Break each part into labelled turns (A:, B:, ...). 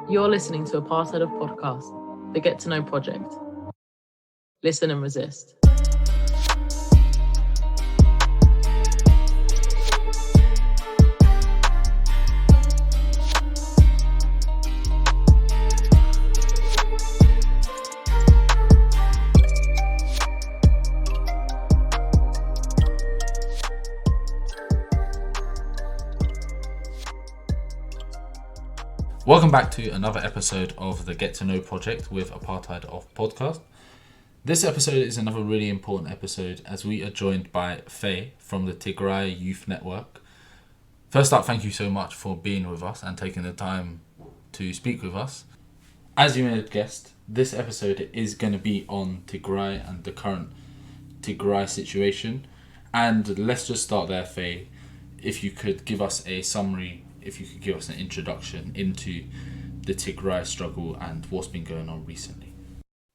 A: You're listening to Apartheid Off Podcast, the Get to Know project. Listen and resist.
B: Welcome back to another episode of the Get to Know project with Apartheid Off Podcast. This episode is another really important episode as we are joined by Faye from the Tigray Youth Network. First up, thank you so much for being with us and taking the time to speak with us. As you may have guessed, this episode is going to be on Tigray and the current Tigray situation. And let's just start there, Faye. If you could give us a summary, if you could give us an introduction into the Tigray struggle and what's been going on recently.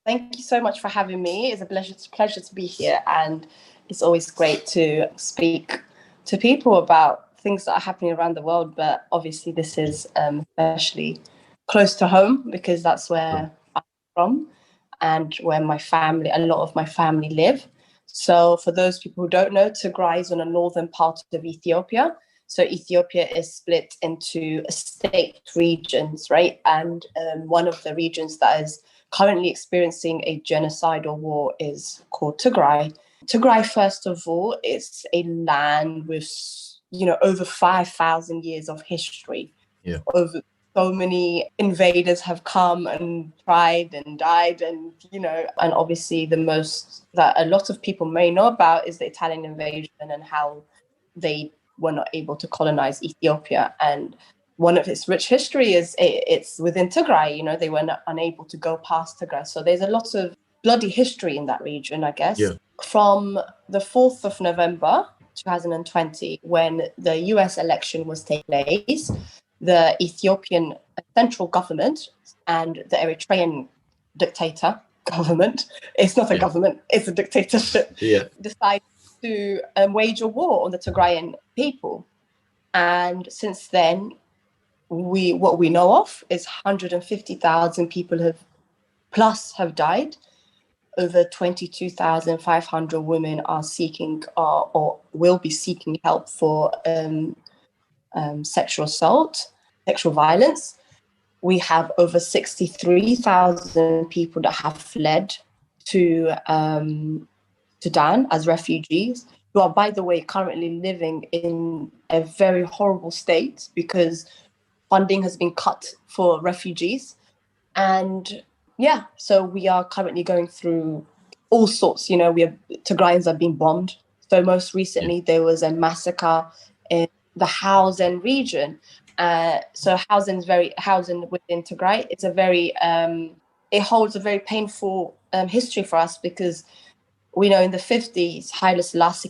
C: Thank you so much for having me. It's a pleasure to be here, and it's always great to speak to people about things that are happening around the world, but obviously this is especially close to home because that's where I'm from and where a lot of my family live. So for those people who don't know, Tigray is on the northern part of Ethiopia. So Ethiopia is split into state regions, right? And one of the regions that is currently experiencing a genocidal war is called Tigray. Tigray, first of all, is a land with, over 5,000 years of history. Yeah. Over so many invaders have come and tried and died, and obviously the most that a lot of people may know about is the Italian invasion and how they were not able to colonize Ethiopia. And one of its rich history is it's within Tigray. They were unable to go past Tigray. So there's a lot of bloody history in that region, I guess. Yeah. From the 4th of November 2020, when the US election was taking place, the Ethiopian central government and the Eritrean dictator government, it's not a government, it's a dictatorship, decided to wage a war on the Tigrayan people. And since then, what we know of is 150,000 people have died. Over 22,500 women are seeking or will be seeking help for sexual assault, sexual violence. We have over 63,000 people that have fled to Sudan as refugees, who are, by the way, currently living in a very horrible state because funding has been cut for refugees. And so we are currently going through all sorts, Tigrayans are being bombed. So most recently there was a massacre in the Hausen region. So Hausen within Tigray. It's it holds a very painful history for us because we know in the 50s,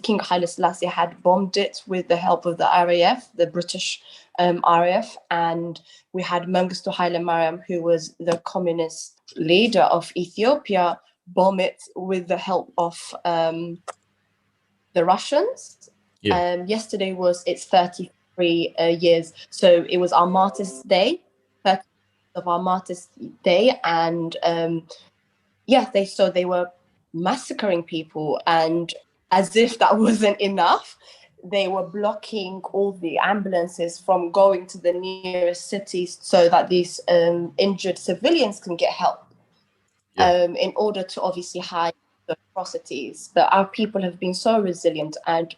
C: King Haile Selassie had bombed it with the help of the RAF, the British RAF, and we had Mengistu Haile Mariam, who was the communist leader of Ethiopia, bomb it with the help of the Russians. Yeah. Yesterday was its 33 years, so it was our Martyrs' Day, 30th of our Martyrs' Day, and they were massacring people, and as if that wasn't enough, they were blocking all the ambulances from going to the nearest cities so that these injured civilians can get help, in order to obviously hide the atrocities. But our people have been so resilient, and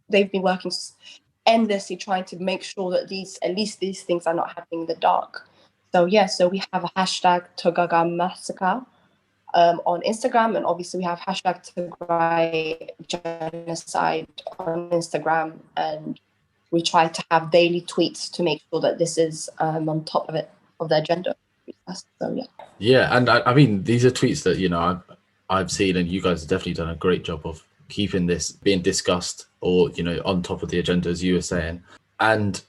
C: they've been working endlessly trying to make sure that these things are not happening in the dark. So we have a hashtag Togaga Massacre on Instagram, and obviously we have hashtag Tigray Genocide on Instagram, and we try to have daily tweets to make sure that this is on top of the agenda. So
B: and I mean, these are tweets that I've seen, and you guys have definitely done a great job of keeping this being discussed or on top of the agenda, as you were saying. And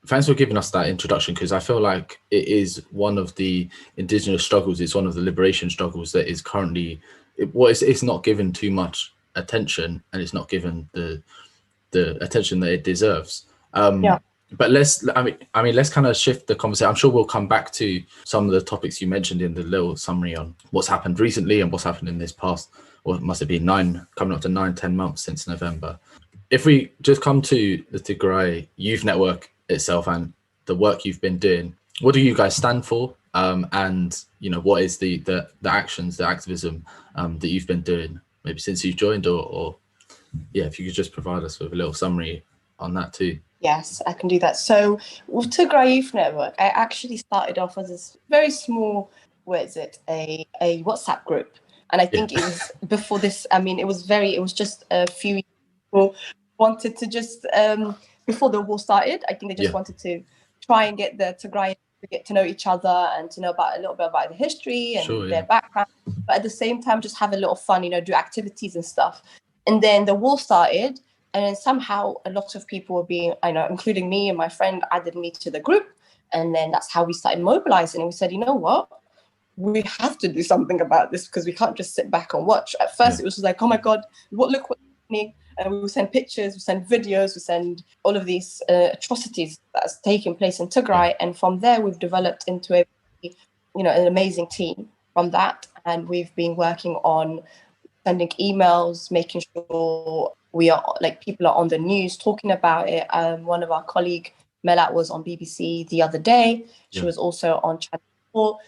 B: thanks for giving us that introduction, because I feel like it is one of the indigenous struggles. It's one of the liberation struggles that is currently, it's not given too much attention, and it's not given the attention that it deserves. But let's kind of shift the conversation. I'm sure we'll come back to some of the topics you mentioned in the little summary on what's happened recently and what's happened in this past, or it must have been coming up to 9-10 months since November. If we just come to the Tigray Youth Network itself and the work you've been doing, what do you guys stand for? And what is the actions, the activism that you've been doing maybe since you've joined, or if you could just provide us with a little summary on that too.
C: Yes, I can do that. So with Tigray Youth Network, I actually started off as this very small, a WhatsApp group. And I think it was before this, it was just a few people wanted to just, before the war started, I think they just wanted to try and get the Tigray to get to know each other and to know a little bit about the history and their background. But at the same time, just have a little fun, do activities and stuff. And then the war started. And then somehow a lot of people were being, including me and my friend, added me to the group. And then that's how we started mobilizing. And we said, you know what? We have to do something about this because we can't just sit back and watch. At first, it was like, oh my God, look what's happening. And we will send pictures, we send videos, we send all of these atrocities that's taking place in Tigray. And from there, we've developed into an amazing team from that. And we've been working on sending emails, making sure people are on the news talking about it. One of our colleague, Melat, was on BBC the other day. She was also on Channel 4,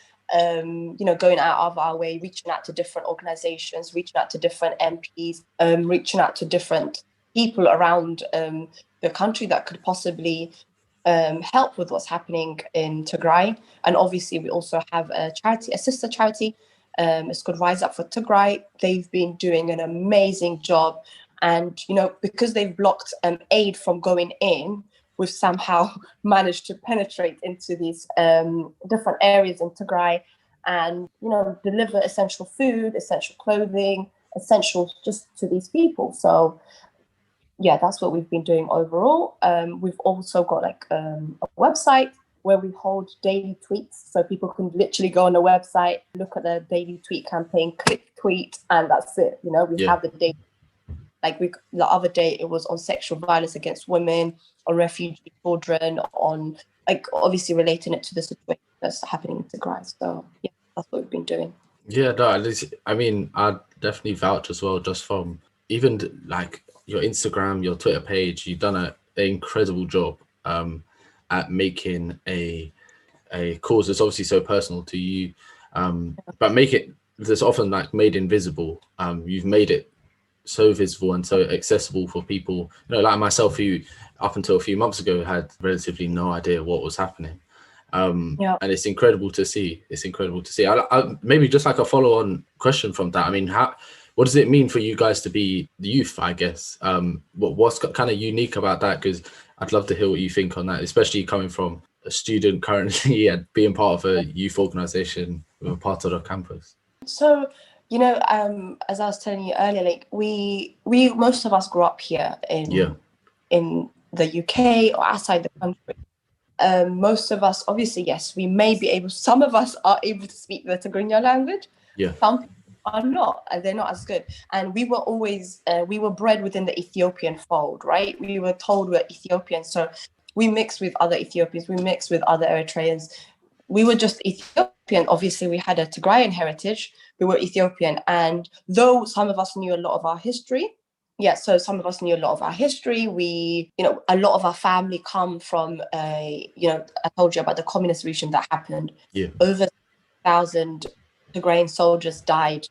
C: going out of our way, reaching out to different organizations, reaching out to different MPs, reaching out to different people around the country that could possibly help with what's happening in Tigray. And obviously, we also have a sister charity. It's called Rise Up for Tigray. They've been doing an amazing job. And, because they've blocked aid from going in, we've somehow managed to penetrate into these different areas in Tigray and, deliver essential food, essential clothing, essentials just to these people. So, that's what we've been doing overall. We've also got a website where we hold daily tweets. So people can literally go on the website, look at the daily tweet campaign, click tweet, and that's it. We have the daily. The other day, it was on sexual violence against women, on refugee children, on obviously relating it to the situation that's happening in Tigray. So that's what we've been doing.
B: Yeah, no, I definitely vouch as well, just from even your Instagram, your Twitter page. You've done an incredible job at making a cause that's obviously so personal to you, but make it that's often made invisible. You've made it so visible and so accessible for people, like myself, who up until a few months ago had relatively no idea what was happening. And it's incredible to see. I maybe just a follow-on question from that. What does it mean for you guys to be the youth, I guess? What's kind of unique about that? Because I'd love to hear what you think on that, especially coming from a student currently and being part of a youth organization with Apartheid Off Campus.
C: So, as I was telling you earlier, we most of us grew up here in the UK or outside the country. Most of us, obviously, yes, we may be able. Some of us are able to speak the Tigrayan language.
B: Yeah.
C: Some people are not, and they're not as good. And we were always we were bred within the Ethiopian fold, right? We were told we're Ethiopian, so we mixed with other Ethiopians. We mixed with other Eritreans. We were just Ethiopian. Obviously, we had a Tigrayan heritage. We were Ethiopian. And though some of us knew a lot of our history, we, a lot of our family come from, I told you about the communist regime that happened.
B: Yeah.
C: Over 1,000 Tigrayan soldiers died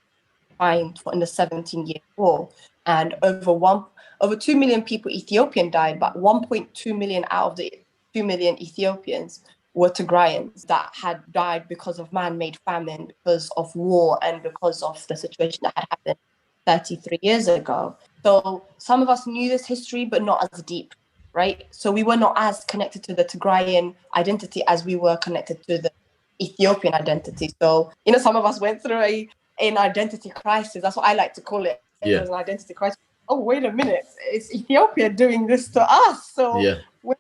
C: in the 17-year war. And over 2 million people, Ethiopian, died, but 1.2 million out of the 2 million Ethiopians were Tigrayans that had died because of man-made famine, because of war, and because of the situation that had happened 33 years ago. So some of us knew this history, but not as deep, right? So we were not as connected to the Tigrayan identity as we were connected to the Ethiopian identity. So, some of us went through an identity crisis. That's what I like to call it.
B: Yeah.
C: It was an identity crisis. Oh, wait a minute. It's Ethiopia doing this to us. So we're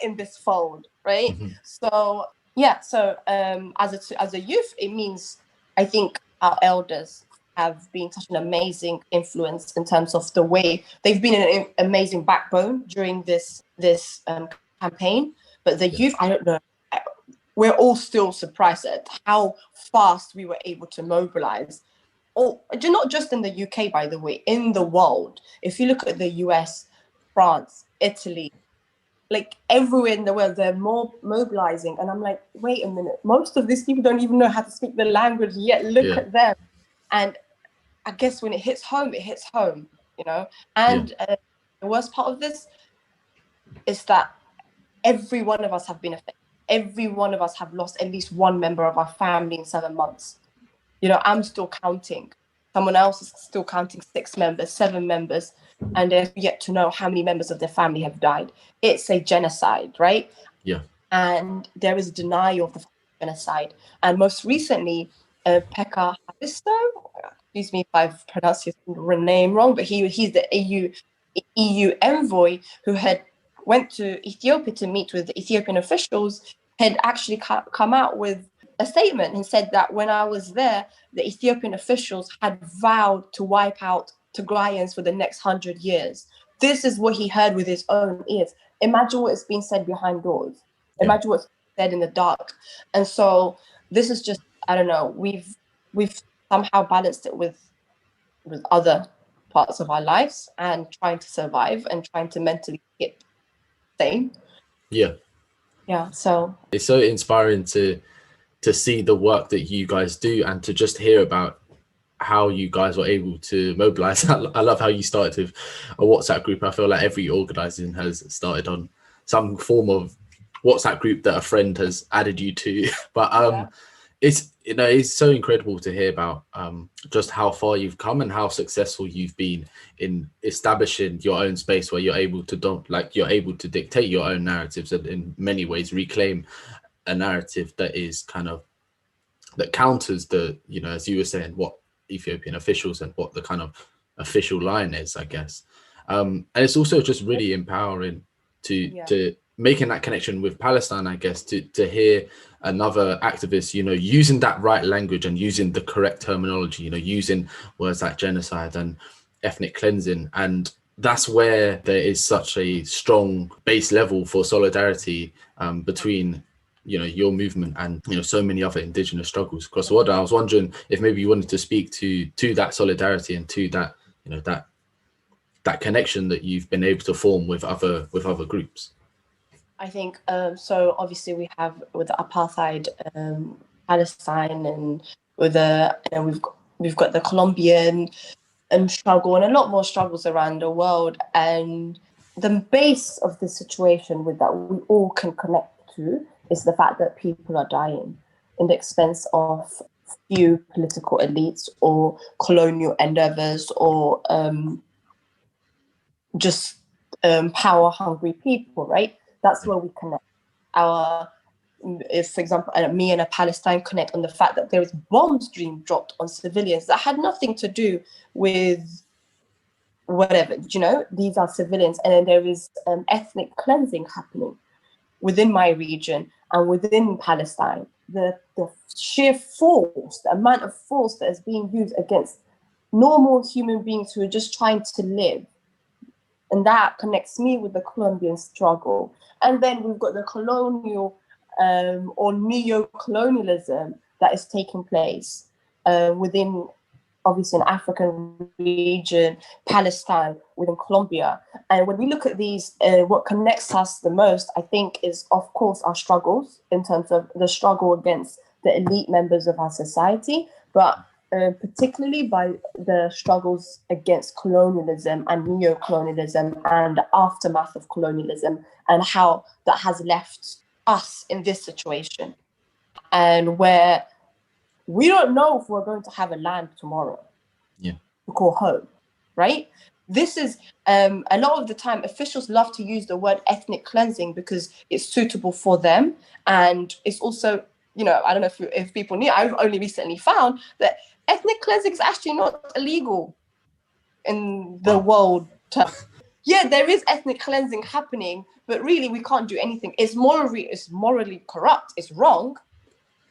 C: in this fold, right?
B: Mm-hmm.
C: So as a youth, it means, I think, our elders have been such an amazing influence in terms of the way they've been an amazing backbone during this kind campaign, but the youth, I don't know. We're all still surprised at how fast we were able to mobilize. Or not just in the UK, by the way, in the world. If you look at the US, France, Italy, like everywhere in the world, they're more mobilizing. And I'm like, wait a minute, most of these people don't even know how to speak the language yet. Look at them. And I guess when it hits home, you know. And the worst part of this is that every one of us have been affected. Every one of us have lost at least one member of our family in 7 months. You know, I'm still counting. Someone else is still counting 6 members, 7 members, and they're yet to know how many members of their family have died. It's a genocide, right?
D: Yeah.
C: And there is denial of the genocide. And most recently, Pekka Haavisto, excuse me if I've pronounced his name wrong, but he's the EU envoy who had went to Ethiopia to meet with the Ethiopian officials, had actually come out with a statement and said that when I was there, the Ethiopian officials had vowed to wipe out Tigrayans for the next 100 years. This is what he heard with his own ears. Imagine what is being said behind doors. Imagine what's said in the dark. And so this is just, I don't know, we've somehow balanced it with other parts of our lives and trying to survive and trying to mentally keep sane. Yeah, so
D: it's so inspiring to see the work that you guys do and to just hear about how you guys were able to mobilize. I love how you started with a WhatsApp group. I feel like every organizing has started on some form of WhatsApp group that a friend has added you to. But it's, you know, it's so incredible to hear about just how far you've come and how successful you've been in establishing your own space where you're able to you're able to dictate your own narratives and in many ways reclaim a narrative that is kind of that counters the, you know, as you were saying, what Ethiopian officials and what the kind of official line is, I guess. And it's also just really empowering to making that connection with Palestine, I guess, to hear another activist, you know, using that right language and using the correct terminology, you know, using words like genocide and ethnic cleansing. And that's where there is such a strong base level for solidarity between, you know, your movement and, you know, so many other indigenous struggles across the world. And I was wondering if maybe you wanted to speak to that solidarity and to that, you know, that connection that you've been able to form with other groups.
C: I think so. Obviously, we have with the apartheid Palestine, and with the we've got the Colombian struggle and a lot more struggles around the world. And the base of the situation with that we all can connect to is the fact that people are dying in the expense of few political elites or colonial endeavors or just power-hungry people, right? That's where we connect. If, for example, me and a Palestine connect on the fact that there is bombs being dropped on civilians that had nothing to do with whatever, you know, these are civilians. And then there is ethnic cleansing happening within my region and within Palestine. The sheer force, the amount of force that is being used against normal human beings who are just trying to live. And that connects me with the Colombian struggle. And then we've got the colonial or neo-colonialism that is taking place within, obviously, an African region, Palestine, within Colombia. And when we look at these, what connects us the most, I think, is, of course, our struggles in terms of the struggle against the elite members of our society, but particularly by the struggles against colonialism and neo-colonialism and the aftermath of colonialism and how that has left us in this situation and where we don't know if we're going to have a land tomorrow to call home, right? This is a lot of the time officials love to use the word ethnic cleansing because it's suitable for them, and it's also, you know, I don't know if people knew, I've only recently found that ethnic cleansing is actually not illegal in the world term. Yeah, there is ethnic cleansing happening, but really we can't do anything. It's morally corrupt. It's wrong,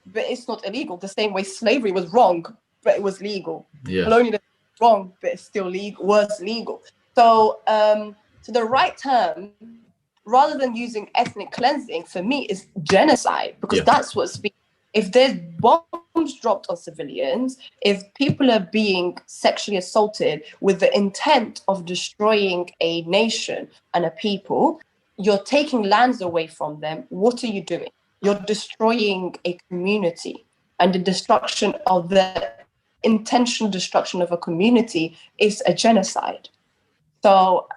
C: but it's not illegal. The same way slavery was wrong, but it was legal. Colonialism was wrong, but it's still legal. Was legal. So, so the right term rather than using ethnic cleansing, for me, is genocide, because that's what's being. If there's bombs dropped on civilians, if people are being sexually assaulted with the intent of destroying a nation and a people, you're taking lands away from them. What are you doing? You're destroying a community, and the destruction of the intentional destruction of a community is a genocide. So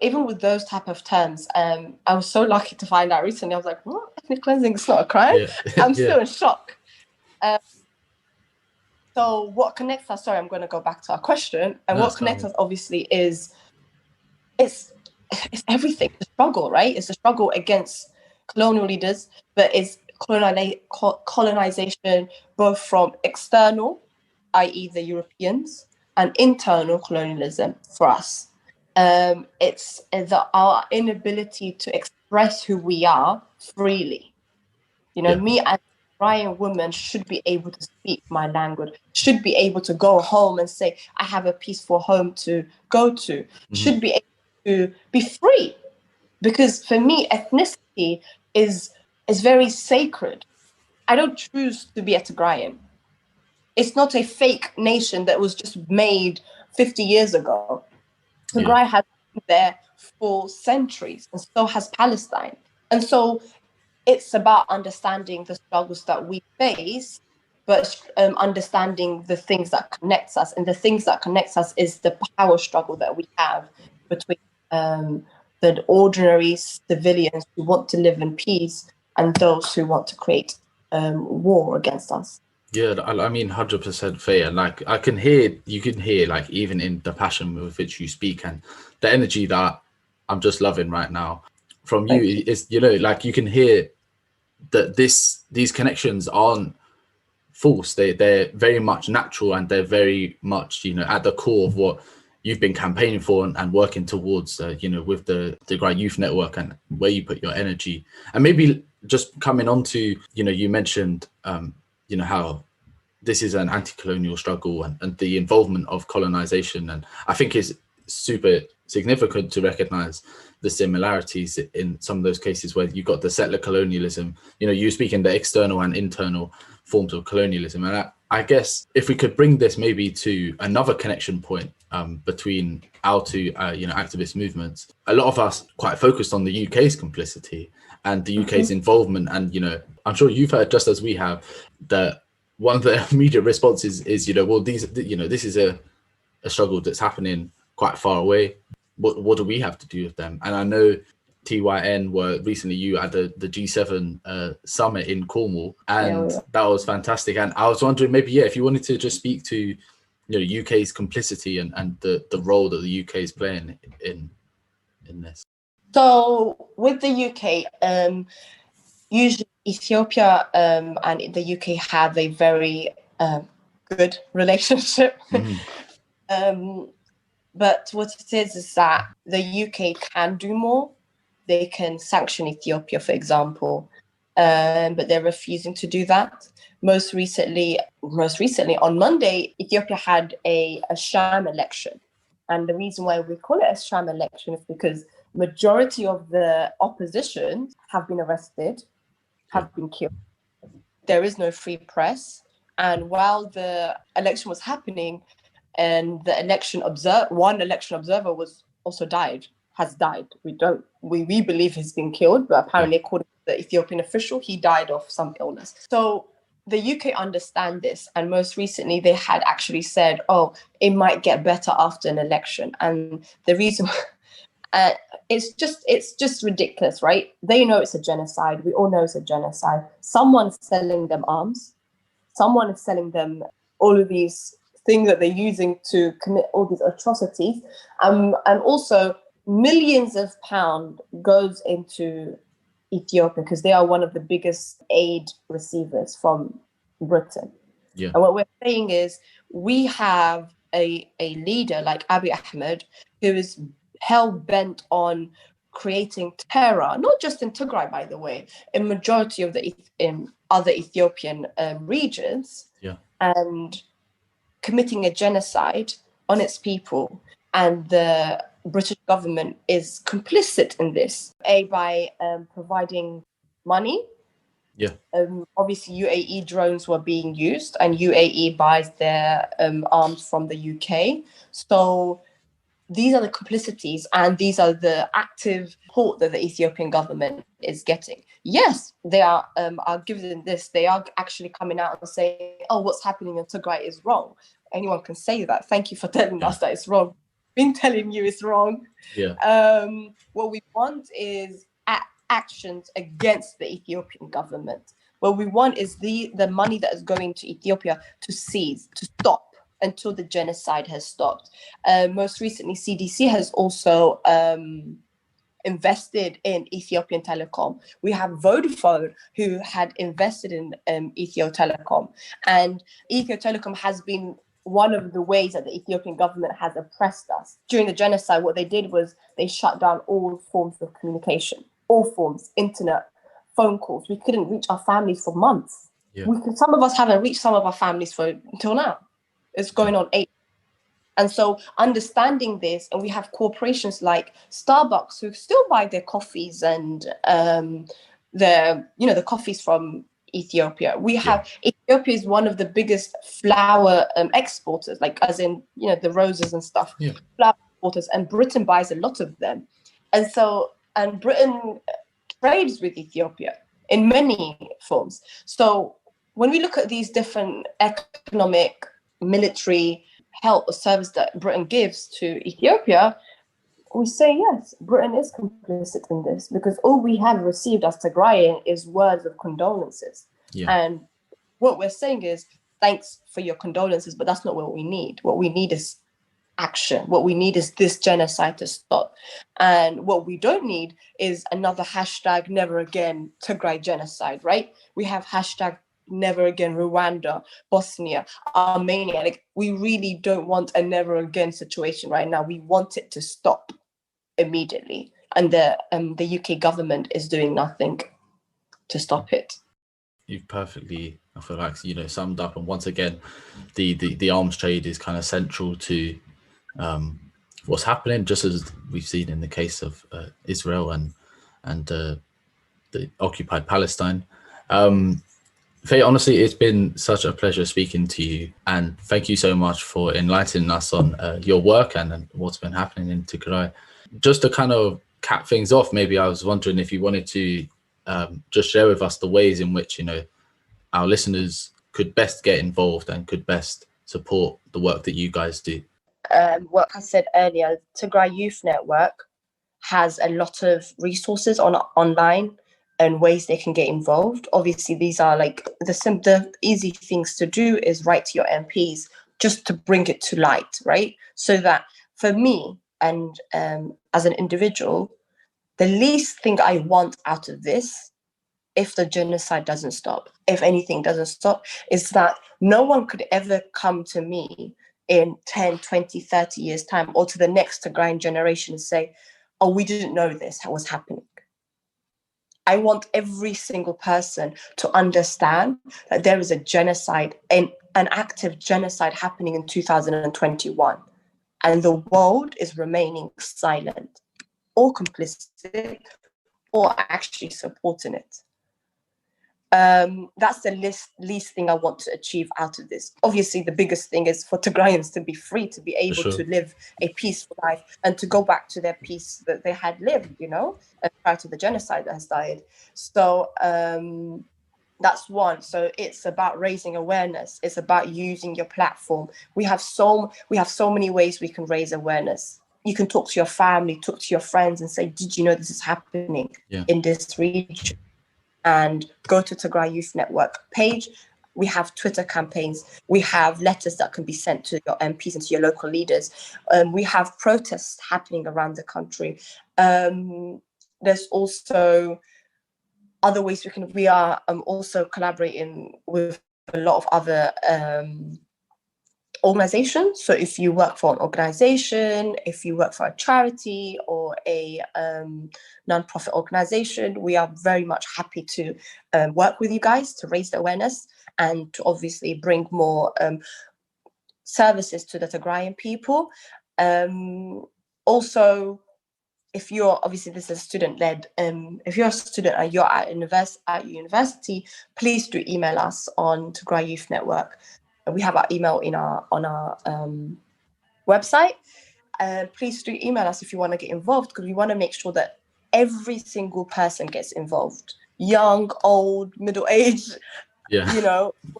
C: even with those type of terms, I was so lucky to find out recently. I was like, what? Ethnic cleansing is not a crime?
D: Yeah.
C: I'm still in shock. So what connects us, sorry, I'm going to go back to our question. And what connects us obviously is, it's everything, the struggle, right? It's a struggle against colonial leaders, but it's colonization, both from external, i.e. the Europeans, and internal colonialism for us. It's our inability to express who we are freely. Me as a Tigrayan woman should be able to speak my language, should be able to go home and say, I have a peaceful home to go to, should be able to be free. Because for me, ethnicity is very sacred. I don't choose to be a Tigrayan. It's not a fake nation that was just made 50 years ago. Tigray has been there for centuries, and so has Palestine. And so it's about understanding the struggles that we face, but understanding the things that connects us. And the things that connects us is the power struggle that we have between the ordinary civilians who want to live in peace and those who want to create war against us.
D: Yeah, I mean, 100% fair. Like, you can hear, like, even in the passion with which you speak and the energy that I'm just loving right now from you is, like, you can hear that these connections aren't false. They're very much natural, and they're very much, at the core of what you've been campaigning for and working towards, with the Tigray Youth Network, and where you put your energy. And maybe just coming on to, you mentioned, how this is an anti-colonial struggle and the involvement of colonization. And I think it's super significant to recognize the similarities in some of those cases where you've got the settler colonialism, you speak in the external and internal forms of colonialism. And I guess if we could bring this maybe to another connection point between our two, activist movements, a lot of us quite focused on the UK's complicity and the UK's involvement. And, I'm sure you've heard, just as we have, that one of the immediate responses is, this is a struggle that's happening quite far away. What do we have to do with them? And I know TYN were recently, you at the G7 summit in Cornwall, and that was fantastic. And I was wondering maybe, if you wanted to just speak to, UK's complicity and the role that the UK is playing in this.
C: So with the UK, usually Ethiopia and the UK have a very good relationship. But what it is that the UK can do more. They can sanction Ethiopia, for example, but they're refusing to do that. Most recently, on Monday, Ethiopia had a sham election. And the reason why we call it a sham election is because majority of the opposition have been arrested, have been killed. There is no free press. And while the election was happening, and one election observer has died. We believe he's been killed, but apparently according to the Ethiopian official, he died of some illness. So the UK understand this, and most recently they had actually said, it might get better after an election. And the reason it's just ridiculous, right? They know it's a genocide. We all know it's a genocide. Someone's selling them arms. Someone is selling them all of these things that they're using to commit all these atrocities. And also millions of pounds goes into Ethiopia because they are one of the biggest aid receivers from Britain.
D: Yeah.
C: And what we're saying is we have a leader like Abiy Ahmed who is hell-bent on creating terror, not just in Tigray, by the way, in majority of the other Ethiopian regions, and committing a genocide on its people. And the British government is complicit in this, by providing money.
D: Yeah.
C: Obviously, UAE drones were being used, and UAE buys their arms from the UK. So these are the complicities, and these are the active support that the Ethiopian government is getting. Yes, they are given this. They are actually coming out and saying, "Oh, what's happening in Tigray is wrong." Anyone can say that. Thank you for telling us that it's wrong. Been telling you it's wrong.
D: Yeah.
C: What we want is actions against the Ethiopian government. What we want is the money that is going to Ethiopia to cease, to stop until the genocide has stopped. Most recently, CDC has also invested in Ethiopian Telecom. We have Vodafone, who had invested in Ethio Telecom. And Ethio Telecom has been one of the ways that the Ethiopian government has oppressed us. During the genocide, what they did was they shut down all forms of communication, all forms, internet, phone calls. We couldn't reach our families for months.
D: Yeah.
C: Some of us haven't reached some of our families until now. It's going on 8. And so understanding this, and we have corporations like Starbucks who still buy their coffees and the coffees from Ethiopia. Ethiopia is one of the biggest flower exporters, like as in, the roses and stuff.
D: Yeah.
C: Flower exporters, and Britain buys a lot of them. And Britain trades with Ethiopia in many forms. So when we look at these different economic, military help or service that Britain gives to Ethiopia, we say yes, Britain is complicit in this, because all we have received as Tigrayan is words of condolences.
D: Yeah.
C: And what we're saying is, thanks for your condolences, but that's not what we need. What we need is action. What we need is this genocide to stop. And what we don't need is another hashtag never again Tigray genocide, right? We have hashtag never again Rwanda, Bosnia, Armenia. Like, we really don't want a never again situation right now. We want it to stop immediately. And the UK government is doing nothing to stop it.
D: You've perfectly, I feel like, summed up. And once again, the arms trade is kind of central to what's happening, just as we've seen in the case of Israel and the occupied Palestine. Faye, honestly, it's been such a pleasure speaking to you, and thank you so much for enlightening us on your work and what's been happening in Tigray. Just to kind of cap things off, maybe I was wondering if you wanted to just share with us the ways in which our listeners could best get involved and could best support the work that you guys do.
C: What I said earlier, Tigray Youth Network has a lot of resources online and ways they can get involved. Obviously, these are like the easy things to do is write to your MPs just to bring it to light, right? So that for me and as an individual, the least thing I want out of this, if the genocide doesn't stop, if anything doesn't stop, is that no one could ever come to me in 10, 20, 30 years' time, or to the next Tigrayan generation and say, oh, we didn't know this was happening. I want every single person to understand that there is a genocide, an active genocide happening in 2021, and the world is remaining silent or complicit or actually supporting it. That's the least thing I want to achieve out of this. Obviously, the biggest thing is for Tigrayans to be free, to be able to live a peaceful life and to go back to their peace that they had lived, prior to the genocide that has died. So that's one. So it's about raising awareness. It's about using your platform. We have so many ways we can raise awareness. You can talk to your family, talk to your friends and say, did you know this is happening in this region? And go to Tigray Youth Network page. We have Twitter campaigns. We have letters that can be sent to your MPs and to your local leaders. We have protests happening around the country. There's also other ways we are also collaborating with a lot of other organizations. So if you work for an organization, if you work for a charity or a non-profit organization, we are very much happy to work with you guys to raise the awareness and to obviously bring more services to the Tigrayan people. Also, if you're obviously this is student led, if you're a student and you're at university, please do email us on Tigray Youth Network. We have our email on our website. Please do email us if you want to get involved, because we want to make sure that every single person gets involved. Young, old, middle-aged,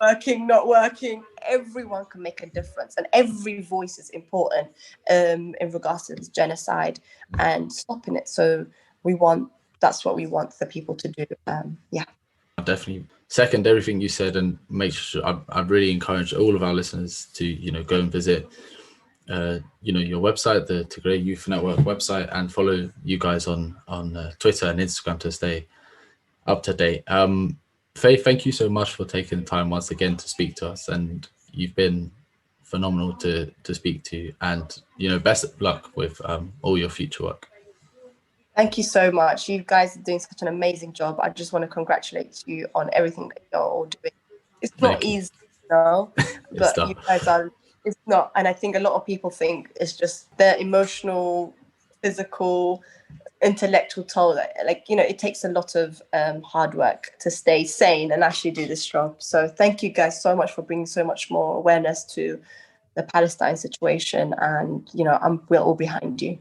C: working, not working, everyone can make a difference, and every voice is important in regards to this genocide and stopping it. So that's what we want the people to do.
D: I definitely second everything you said, and make sure I really encourage all of our listeners to go and visit your website, the Tigray Youth Network website, and follow you guys on Twitter and Instagram to stay up to date. Faye, thank you so much for taking the time once again to speak to us, and you've been phenomenal to speak to, and best of luck with all your future work.
C: Thank you so much. You guys are doing such an amazing job. I just want to congratulate you on everything that you're all doing. It's not easy, but you guys are. It's not, and I think a lot of people think it's just the emotional, physical, intellectual toll. It takes a lot of hard work to stay sane and actually do this job. So thank you guys so much for bringing so much more awareness to the Palestine situation, and we're all behind you.